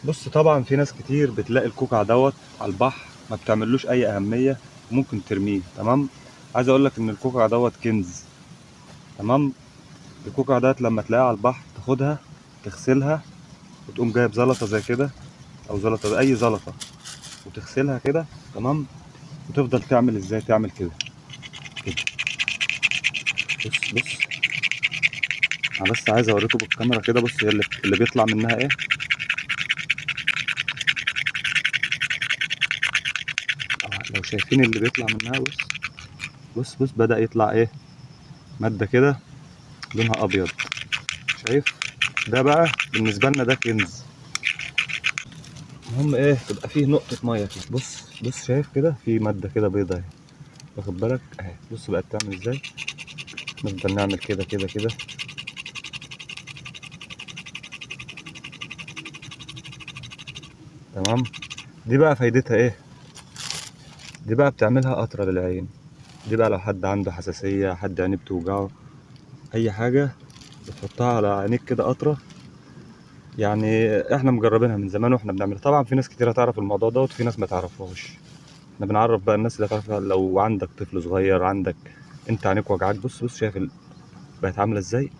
بص، طبعا في ناس كتير بتلاقي الكوكع دوت على البحر ما بتعملوش اي اهميه وممكن ترميه. تمام. عايز اقول لك ان الكوكع دوت كنز. تمام. الكوكع دوت لما تلاقيها على البحر تاخدها تغسلها، وتقوم جايب زلطه زي كده، او زلطه اي زلطه، وتغسلها كده. تمام. وتفضل تعمل ازاي، تعمل كده كده. بص بص، انا بس عايز اوريكم بالكاميرا كده. بص هي اللي بيطلع منها ايه. لو شايفين اللي بيطلع منها، بص بص بص، بدأ يطلع ايه، مادة كده لونها ابيض. شايف؟ ده بقى بالنسبة لنا ده كنز. المهم ايه، تبقى فيه نقطة مية كده. بص بص، شايف كده في مادة كده بيضة اهي، واخد بالك اهي. بص بقت تعمل ازاي. نفضل نعمل كده كده كده. تمام. دي بقى فايدتها ايه؟ دي بقى بتعملها قطرة للعين. دي بقى لو حد عنده حساسية، حد عينيه بتوجعه، اي حاجة، بتحطها على عينيك كده قطرة. يعني احنا مجربينها من زمان واحنا بنعملها. طبعا في ناس كتير تعرف الموضوع دوت وفي ناس ما تعرفهاش. احنا بنعرف بقى الناس اللي تعرفها. لو عندك طفل صغير، عندك انت عينيك وجعاك، بص بص، شايف بقت عامله ازاي.